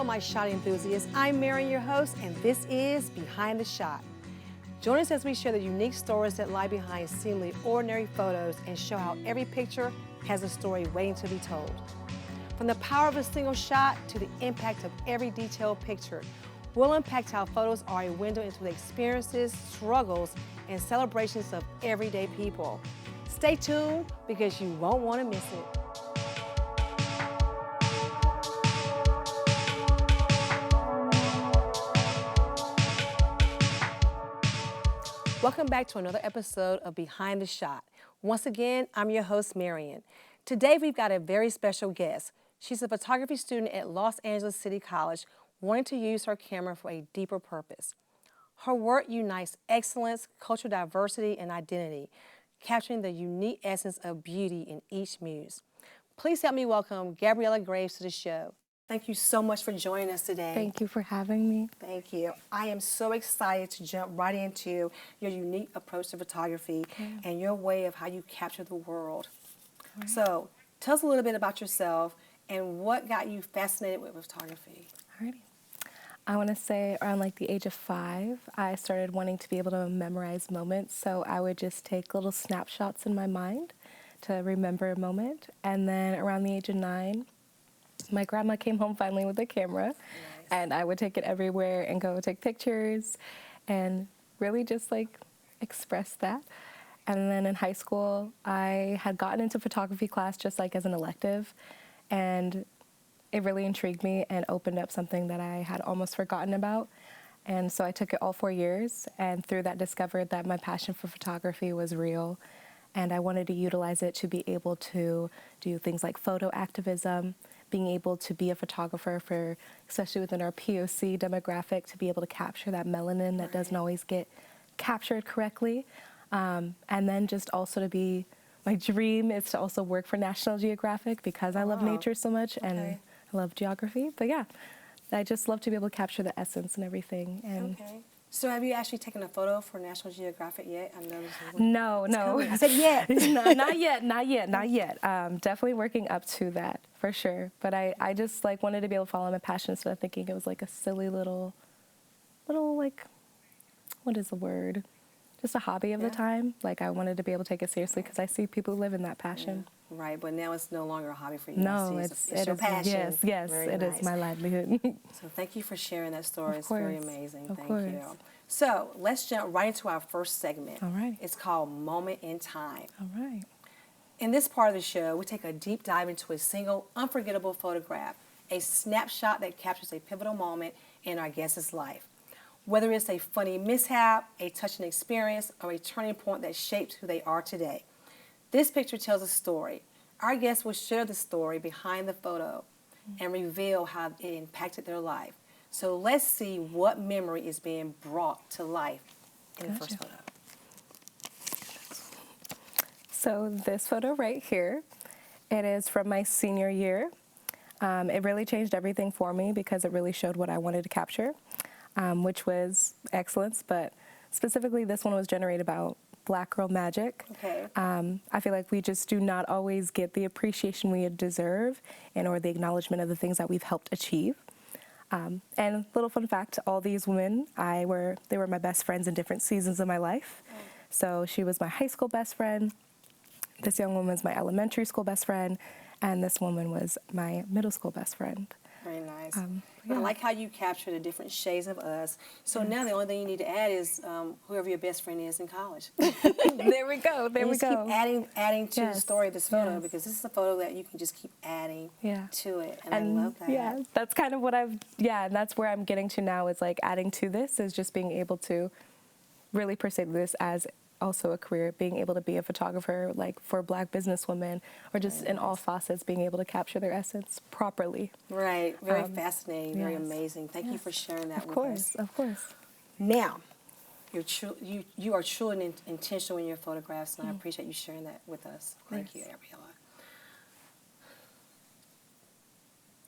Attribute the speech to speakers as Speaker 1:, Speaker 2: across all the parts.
Speaker 1: Hello, my shot enthusiasts. I'm Marian, your host, and this is Behind the Shot. Join us as we share the unique stories that lie behind seemingly ordinary photos and show how every picture has a story waiting to be told. From the power of a single shot to the impact of every detailed picture, we'll unpack how photos are a window into the experiences, struggles, and celebrations of everyday people. Stay tuned because you won't want to miss it. Welcome back to another episode of Behind the Shot. Once again, I'm your host, Marian. Today, we've got a very special guest. She's a photography student at Los Angeles City College, wanting to use her camera for a deeper purpose. Her work unites excellence, cultural diversity, and identity, capturing the unique essence of beauty in each muse. Please help me welcome Gabriella Graves to the show. Thank you so much for joining us today.
Speaker 2: Thank you for having me.
Speaker 1: Thank you. I am so excited to jump right into your unique approach to photography and your way of how you capture the world. Right. So tell us a little bit about yourself and what got you fascinated with photography.
Speaker 2: Alrighty. I want to say around like the age of 5, I started wanting to be able to memorize moments. So I would just take little snapshots in my mind to remember a moment. And then around the age of 9, my grandma came home finally with a camera, and I would take it everywhere and go take pictures and really just like express that. And then in high school, I had gotten into photography class just like as an elective, and it really intrigued me and opened up something that I had almost forgotten about. And so I took it all 4 years, and through that discovered that my passion for photography was real, and I wanted to utilize it to be able to do things like photo activism, being able to be a photographer for, especially within our POC demographic, to be able to capture that melanin that doesn't always get captured correctly. And then just also to be, my dream is to also work for National Geographic because I love nature so much and I love geography. But yeah, I just love to be able to capture the essence and everything. And
Speaker 1: so have you actually taken a photo for National Geographic yet? I know
Speaker 2: No.
Speaker 1: I said yet.
Speaker 2: No, not yet. Definitely working up to that, for sure. But I just like wanted to be able to follow my passion instead of thinking it was like a silly little like, what is the word? Just a hobby of the time. Like I wanted to be able to take it seriously because I see people who live in that passion.
Speaker 1: Right, but now it's no longer a hobby for you.
Speaker 2: No,
Speaker 1: it's your passion.
Speaker 2: Yes, it is my livelihood.
Speaker 1: So thank you for sharing that story. It's very amazing. Thank you.
Speaker 2: Of course.
Speaker 1: So let's jump right into our first segment.
Speaker 2: All right.
Speaker 1: It's called Moment in Time.
Speaker 2: All right.
Speaker 1: In this part of the show, we take a deep dive into a single unforgettable photograph, a snapshot that captures a pivotal moment in our guest's life. Whether it's a funny mishap, a touching experience, or a turning point that shaped who they are today. This picture tells a story. Our guest will share the story behind the photo and reveal how it impacted their life. So let's see what memory is being brought to life in the first photo.
Speaker 2: So this photo right here, it is from my senior year. It really changed everything for me because it really showed what I wanted to capture, which was excellence, but specifically this one was generated about Black girl magic. I feel like we just do not always get the appreciation we deserve or the acknowledgement of the things that we've helped achieve. And little fun fact, all these women, they were my best friends in different seasons of my life. So she was my high school best friend, this young woman was my elementary school best friend, and this woman was my middle school best friend.
Speaker 1: Very nice. I like how you capture the different shades of us. So now the only thing you need to add is whoever your best friend is in college.
Speaker 2: There we go.
Speaker 1: Keep adding to the story of this photo because this is a photo that you can just keep adding to it. And I love that.
Speaker 2: Yeah, that's kind of what and that's where I'm getting to now is like adding to this is just being able to really pursue this as also a career, being able to be a photographer like for Black businesswomen or just in all facets being able to capture their essence properly.
Speaker 1: Right, very fascinating, very amazing. Thank you for sharing that with us.
Speaker 2: Of course.
Speaker 1: Now, you are truly intentional in your photographs and I appreciate you sharing that with us. Thank you, Gabriella.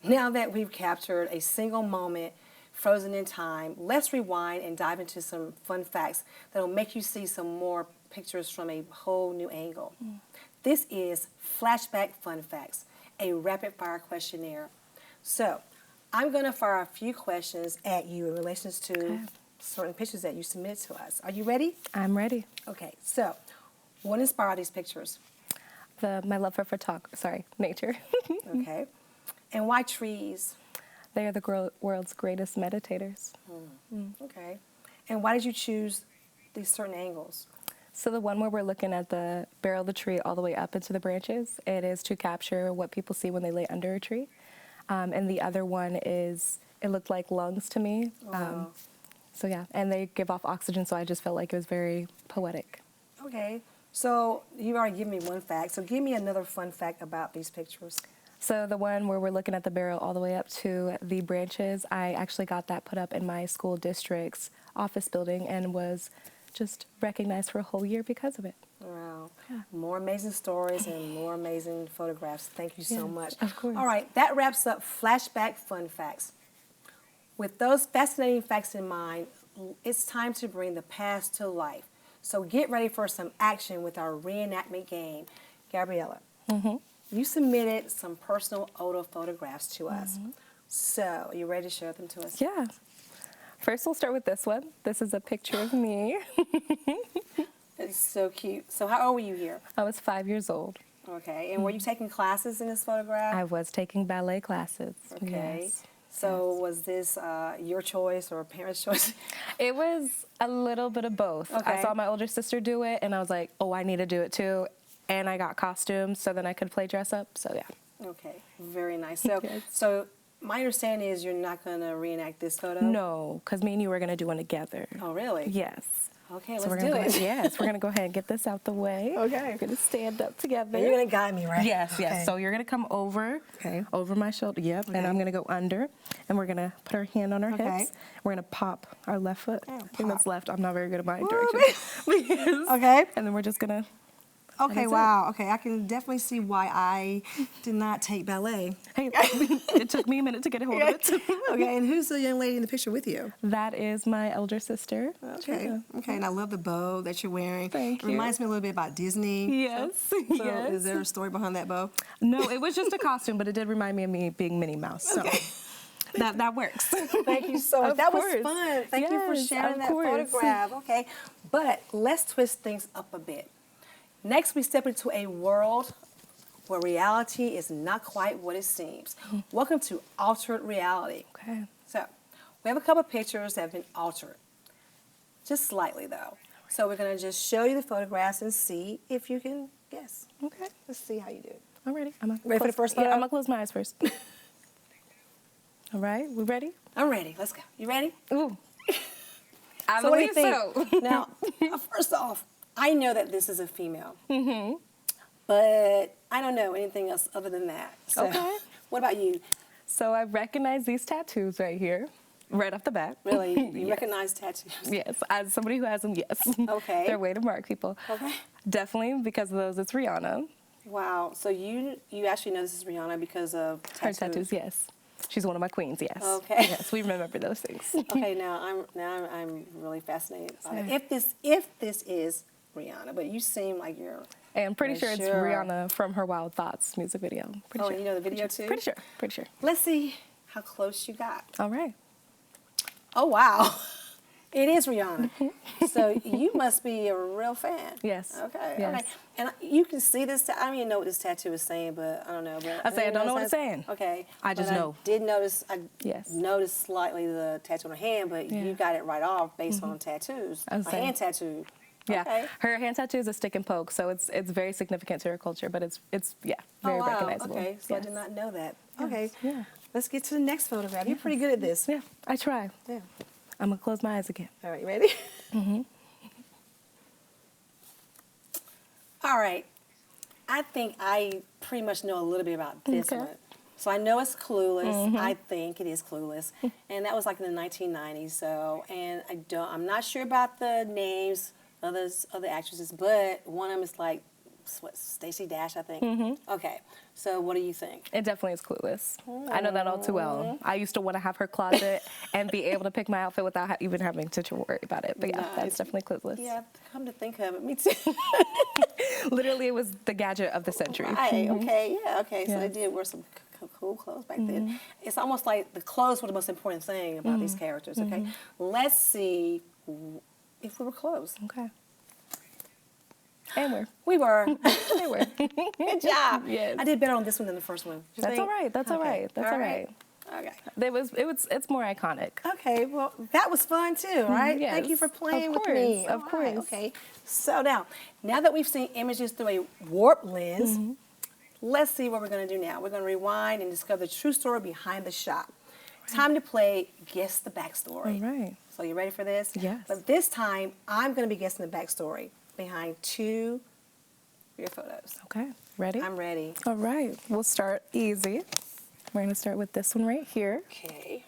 Speaker 1: Now that we've captured a single moment frozen in time, let's rewind and dive into some fun facts that will make you see some more pictures from a whole new angle. This is Flashback Fun Facts, a rapid fire questionnaire. So, I'm going to fire a few questions at you in relation to certain pictures that you submitted to us. Are you ready?
Speaker 2: I'm ready.
Speaker 1: Okay, so what inspired these pictures?
Speaker 2: My love for nature.
Speaker 1: Okay. And why trees?
Speaker 2: They are the world's greatest meditators.
Speaker 1: Okay. And why did you choose these certain angles?
Speaker 2: So the one where we're looking at the barrel of the tree all the way up into the branches, it is to capture what people see when they lay under a tree. And the other one is, it looked like lungs to me.
Speaker 1: Wow.
Speaker 2: So yeah, and they give off oxygen, so I just felt like it was very poetic.
Speaker 1: Okay. So you already given me one fact. So give me another fun fact about these pictures.
Speaker 2: So the one where we're looking at the barrel all the way up to the branches, I actually got that put up in my school district's office building and was just recognized for a whole year because of it.
Speaker 1: Wow.
Speaker 2: Yeah.
Speaker 1: More amazing stories and more amazing photographs. Thank you so
Speaker 2: Yes,
Speaker 1: much.
Speaker 2: of course.
Speaker 1: All right, that wraps up Flashback Fun Facts. With those fascinating facts in mind, it's time to bring the past to life. So get ready for some action with our reenactment game. Gabriella, you submitted some personal photo photographs to us. So are you ready to share them to us?
Speaker 2: Yeah. First, we'll start with this one. This is a picture of me.
Speaker 1: It's so cute. So how old were you here?
Speaker 2: I was 5 years old.
Speaker 1: Okay, and were you taking classes in this photograph?
Speaker 2: I was taking ballet classes.
Speaker 1: Okay.
Speaker 2: Yes.
Speaker 1: So was this your choice or parents' choice?
Speaker 2: It was a little bit of both.
Speaker 1: Okay.
Speaker 2: I saw my older sister do it, and I was like, oh, I need to do it too. And I got costumes so then I could play dress up. So yeah.
Speaker 1: Okay, very nice. So,
Speaker 2: Yes.
Speaker 1: so my understanding is you're not going to reenact this photo?
Speaker 2: No, because me and you were going to do one together.
Speaker 1: Oh, really?
Speaker 2: Yes.
Speaker 1: Okay,
Speaker 2: So
Speaker 1: let's
Speaker 2: we're
Speaker 1: do
Speaker 2: gonna
Speaker 1: it.
Speaker 2: Yes, we're going to go ahead and get this out the way.
Speaker 1: Okay.
Speaker 2: We're going to stand up together.
Speaker 1: And you're going to guide me, right?
Speaker 2: Yes, yes.
Speaker 1: Okay.
Speaker 2: So you're going to come over, over my shoulder. Yep.
Speaker 1: Okay.
Speaker 2: And I'm going to go under, and we're going to put our hand on our
Speaker 1: Okay.
Speaker 2: hips. We're going to pop our left foot.
Speaker 1: Oh,
Speaker 2: I think that's
Speaker 1: pop.
Speaker 2: left. I'm not very good at my
Speaker 1: Ooh,
Speaker 2: directions. Yes.
Speaker 1: Okay.
Speaker 2: And then we're just going to.
Speaker 1: Okay,
Speaker 2: is it.
Speaker 1: wow. Okay, I can definitely see why I did not take ballet.
Speaker 2: Hey, it took me a minute to get a hold of it.
Speaker 1: Okay, and who's the young lady in the picture with you?
Speaker 2: That is my elder sister.
Speaker 1: Okay,
Speaker 2: Gina.
Speaker 1: okay, and I love the bow that you're wearing.
Speaker 2: Thank
Speaker 1: It
Speaker 2: you.
Speaker 1: reminds me a little bit about Disney.
Speaker 2: Yes.
Speaker 1: So
Speaker 2: Yes.
Speaker 1: is there a story behind that bow?
Speaker 2: No, it was just a costume, but it did remind me of me being Minnie Mouse. So that works.
Speaker 1: Thank you so much.
Speaker 2: Of
Speaker 1: That was
Speaker 2: course.
Speaker 1: fun. Thank you for
Speaker 2: Yes,
Speaker 1: sharing
Speaker 2: of
Speaker 1: that
Speaker 2: course.
Speaker 1: photograph. Okay, but let's twist things up a bit. Next, we step into a world where reality is not quite what it seems. Welcome to altered reality.
Speaker 2: Okay.
Speaker 1: So, we have a couple of pictures that have been altered, just slightly though. So we're gonna just show you the photographs and see if you can guess.
Speaker 2: Okay.
Speaker 1: Let's see how you do.
Speaker 2: I'm ready.
Speaker 1: Ready for the first photo?
Speaker 2: Yeah, I'm going to close my eyes first. All right. We ready?
Speaker 1: I'm ready. Let's go. You ready?
Speaker 2: Ooh. I
Speaker 1: So what do you
Speaker 2: believe
Speaker 1: think?
Speaker 2: so.
Speaker 1: Now, first off, I know that this is a female. But I don't know anything else other than that. So,
Speaker 2: Okay.
Speaker 1: what about you?
Speaker 2: So I recognize these tattoos right here, right off the bat.
Speaker 1: Really? You
Speaker 2: Yes.
Speaker 1: recognize tattoos?
Speaker 2: Yes, as somebody who has them, yes.
Speaker 1: Okay.
Speaker 2: They're a way to mark people.
Speaker 1: Okay.
Speaker 2: Definitely because of those, it's Rihanna.
Speaker 1: Wow. So you actually know this is Rihanna because of
Speaker 2: Her tattoos, yes. She's one of my queens, yes.
Speaker 1: Okay.
Speaker 2: Yes, we remember those things.
Speaker 1: Okay. Now I'm really fascinated by it.
Speaker 2: Sorry.
Speaker 1: If this is Rihanna, but you seem like you're.
Speaker 2: And I'm pretty
Speaker 1: Yeah,
Speaker 2: sure it's
Speaker 1: sure.
Speaker 2: Rihanna from her Wild Thoughts music video. Pretty
Speaker 1: Oh,
Speaker 2: sure.
Speaker 1: and you know the video too?
Speaker 2: Pretty sure. Pretty sure.
Speaker 1: Let's see how close you got.
Speaker 2: All right.
Speaker 1: Oh wow. It is Rihanna. So you must be a real fan.
Speaker 2: Yes.
Speaker 1: Okay.
Speaker 2: Yes.
Speaker 1: Okay. And you can see this. I don't even know what this tattoo is saying, but I don't know. But
Speaker 2: I don't know what it's saying.
Speaker 1: Okay.
Speaker 2: I just
Speaker 1: But
Speaker 2: know.
Speaker 1: I did notice.
Speaker 2: Yes.
Speaker 1: Noticed slightly the tattoo on her hand, but
Speaker 2: Yeah.
Speaker 1: you got it right off based on tattoos.
Speaker 2: I was
Speaker 1: A
Speaker 2: saying.
Speaker 1: hand tattoo.
Speaker 2: Yeah.
Speaker 1: Okay.
Speaker 2: Her hand tattoo is a stick and poke, so it's very significant to her culture, but it's very
Speaker 1: Oh wow.
Speaker 2: recognizable.
Speaker 1: Okay. So I
Speaker 2: Yes.
Speaker 1: did not know that.
Speaker 2: Yes.
Speaker 1: Okay.
Speaker 2: Yeah.
Speaker 1: Let's get to the next photograph. You're pretty good at this.
Speaker 2: Yeah. I try.
Speaker 1: Yeah.
Speaker 2: I'm gonna close my eyes again.
Speaker 1: All right. You ready? All right. I think I pretty much know a little bit about this
Speaker 2: Okay.
Speaker 1: one. So I know it's Clueless. I think it is Clueless, and that was like in the 1990s. So, and I'm not sure about the names of those other actresses, but one of them is like, what, Stacey Dash, I think. Okay. So what do you think?
Speaker 2: It definitely is Clueless. I know that all too well. I used to want to have her closet and be able to pick my outfit without even having to worry about it. But yeah, that's definitely Clueless.
Speaker 1: Yeah, come to think of it, me too.
Speaker 2: Literally, it was the gadget of the century.
Speaker 1: Right, okay, yeah, okay. So
Speaker 2: Yeah.
Speaker 1: they did wear some cool clothes back then. It's almost like the clothes were the most important thing about these characters, okay? Let's see if we were close.
Speaker 2: Okay. And
Speaker 1: We were.
Speaker 2: they were.
Speaker 1: Good job.
Speaker 2: Yes.
Speaker 1: I did better on this one than the first one.
Speaker 2: That's all right. That's all
Speaker 1: Okay.
Speaker 2: right. That's all right.
Speaker 1: Okay.
Speaker 2: It's more iconic.
Speaker 1: Okay, well, that was fun too, right?
Speaker 2: Yes,
Speaker 1: Thank you for playing
Speaker 2: of
Speaker 1: with me.
Speaker 2: course, of
Speaker 1: All right,
Speaker 2: course.
Speaker 1: okay, so now that we've seen images through a warped lens, let's see what we're going to do now. We're going to rewind and discover the true story behind the shot. Time to play Guess the Backstory.
Speaker 2: All right.
Speaker 1: So you ready for this?
Speaker 2: Yes.
Speaker 1: But this time, I'm going to be guessing the backstory behind two of your photos.
Speaker 2: Okay. Ready?
Speaker 1: I'm ready.
Speaker 2: All right. We'll start easy. We're going to start with this one right here.
Speaker 1: Okay.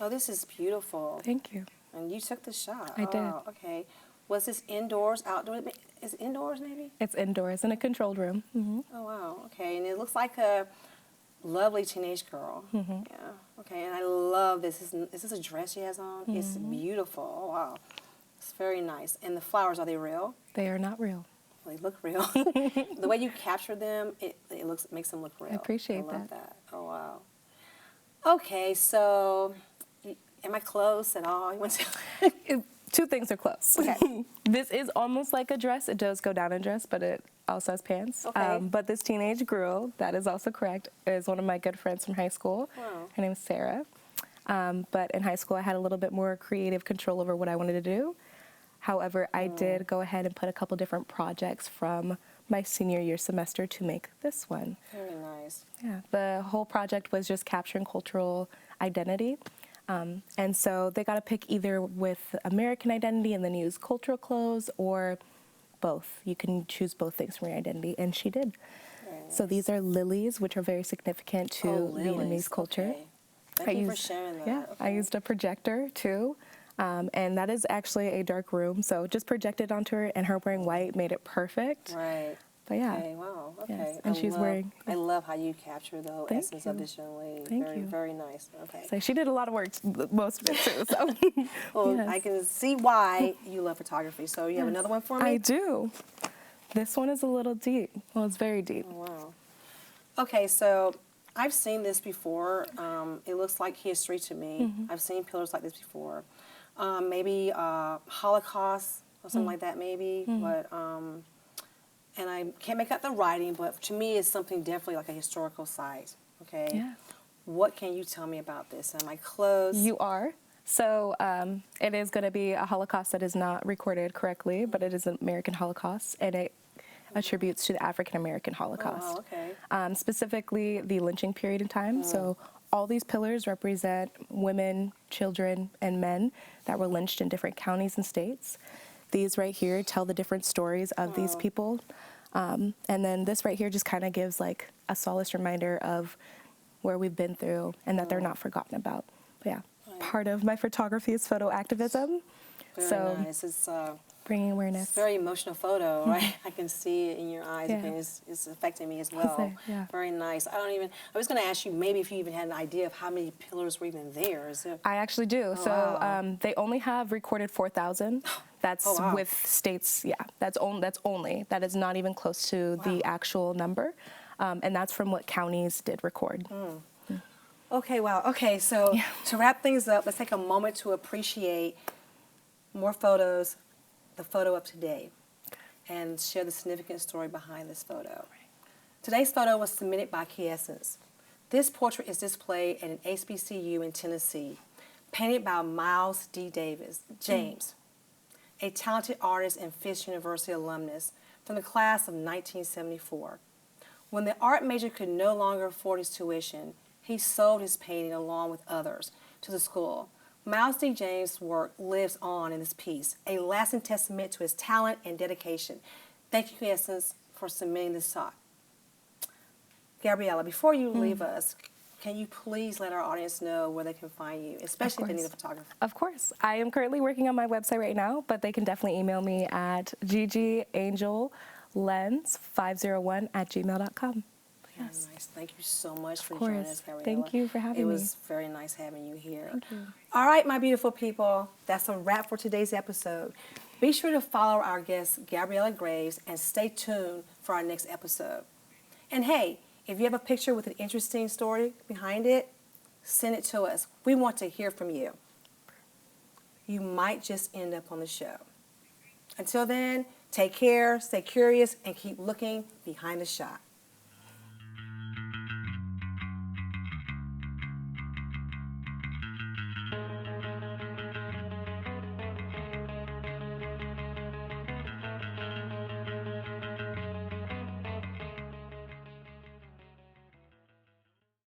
Speaker 1: Oh, this is beautiful.
Speaker 2: Thank you.
Speaker 1: And you took the shot.
Speaker 2: I did.
Speaker 1: Oh, okay. Was this indoors, outdoors? Is it indoors, maybe?
Speaker 2: It's indoors in a controlled room.
Speaker 1: Oh, wow. Okay. And it looks like a lovely teenage girl. Yeah. Okay. And I love this. Is this a dress she has on? It's beautiful. Oh, wow. It's very nice. And the flowers, are they real?
Speaker 2: They are not real.
Speaker 1: Well, they look real. The way you capture them, it makes them look real.
Speaker 2: I appreciate
Speaker 1: I love
Speaker 2: that.
Speaker 1: that. Oh, wow. Okay. So, am I close at all? You want to...
Speaker 2: Two things are close.
Speaker 1: Okay.
Speaker 2: This is almost like a dress. It does go down in dress, but it also has pants.
Speaker 1: Okay.
Speaker 2: But this teenage girl, that is also correct, is one of my good friends from high school.
Speaker 1: Wow.
Speaker 2: Her name is Sarah. But in high school, I had a little bit more creative control over what I wanted to do. However, I did go ahead and put a couple different projects from my senior year semester to make this one.
Speaker 1: Very nice.
Speaker 2: Yeah, the whole project was just capturing cultural identity. And so they got to pick either with American identity and then use cultural clothes, or both. You can choose both things from your identity, and she did.
Speaker 1: Very nice.
Speaker 2: So these are lilies, which are very significant to
Speaker 1: lilies.
Speaker 2: Vietnamese culture.
Speaker 1: Okay. Thank you for sharing that.
Speaker 2: Yeah, I
Speaker 1: Okay.
Speaker 2: used a projector too. And that is actually a dark room, so just projected onto her, and her wearing white made it perfect.
Speaker 1: Right.
Speaker 2: But yeah.
Speaker 1: Okay, wow. Okay.
Speaker 2: Yes, and she's wearing-
Speaker 1: I love how you capture the whole
Speaker 2: Thank
Speaker 1: essence of
Speaker 2: you.
Speaker 1: this young lady.
Speaker 2: Thank
Speaker 1: very,
Speaker 2: you.
Speaker 1: very nice. Okay.
Speaker 2: So she did a lot of work, most of it too. So
Speaker 1: Well,
Speaker 2: yes.
Speaker 1: I can see why you love photography. So you have another one for me?
Speaker 2: I do. This one is a little deep. Well, it's very deep.
Speaker 1: Oh, wow. Okay, so I've seen this before. It looks like history to me. I've seen pillars like this before. Maybe Holocaust or something like that, maybe. But and I can't make out the writing, but to me, it's something definitely like a historical site. Okay.
Speaker 2: Yeah.
Speaker 1: What can you tell me about this? Am I close?
Speaker 2: You are. So it is going to be a Holocaust that is not recorded correctly, but it is an American Holocaust, and it attributes to the African American Holocaust.
Speaker 1: Oh, okay.
Speaker 2: Specifically, the lynching period in time. So all these pillars represent women, children, and men that were lynched in different counties and states. These right here tell the different stories of these people. And then this right here just kind of gives like a solace reminder of where we've been through and that they're not forgotten about. But yeah, part of my photography is photo activism.
Speaker 1: Very nice. It's
Speaker 2: bringing awareness.
Speaker 1: a very emotional photo, right? I can see it in your eyes.
Speaker 2: Yeah.
Speaker 1: Okay, it's affecting me as well.
Speaker 2: Yeah.
Speaker 1: Very nice. I was going to ask you maybe if you even had an idea of how many pillars were even there. Is there?
Speaker 2: I actually do.
Speaker 1: Oh,
Speaker 2: So
Speaker 1: wow.
Speaker 2: they only have recorded 4,000. That's
Speaker 1: Oh, wow.
Speaker 2: with states, yeah, that's only. That is not even close to the actual number. And that's from what counties did record.
Speaker 1: Okay, wow. Okay, so to wrap things up, let's take a moment to appreciate more photos, the photo of today, and share the significant story behind this photo. Today's photo was submitted by Kiesance. This portrait is displayed at an HBCU in Tennessee, painted by Miles D. James, a talented artist and Fisk University alumnus from the class of 1974. When the art major could no longer afford his tuition, he sold his painting along with others to the school. Miles D. James' work lives on in this piece, a lasting testament to his talent and dedication. Thank you, Kiesance, for submitting this talk. Gabriella, before you leave us, can you please let our audience know where they can find you, especially if they need a photographer?
Speaker 2: Of course. I am currently working on my website right now, but they can definitely email me at ggangellens501@gmail.com.
Speaker 1: Very nice. Thank you so much for
Speaker 2: Of
Speaker 1: joining
Speaker 2: course.
Speaker 1: us, Gabriella.
Speaker 2: Thank you for having
Speaker 1: It
Speaker 2: me.
Speaker 1: was very nice having you here.
Speaker 2: Thank you.
Speaker 1: All right, my beautiful people, that's a wrap for today's episode. Be sure to follow our guest, Gabriella Graves, and stay tuned for our next episode. And hey, If you have a picture with an interesting story behind it, send it to us. We want to hear from you. You might just end up on the show. Until then, take care, stay curious, and keep looking behind the shot.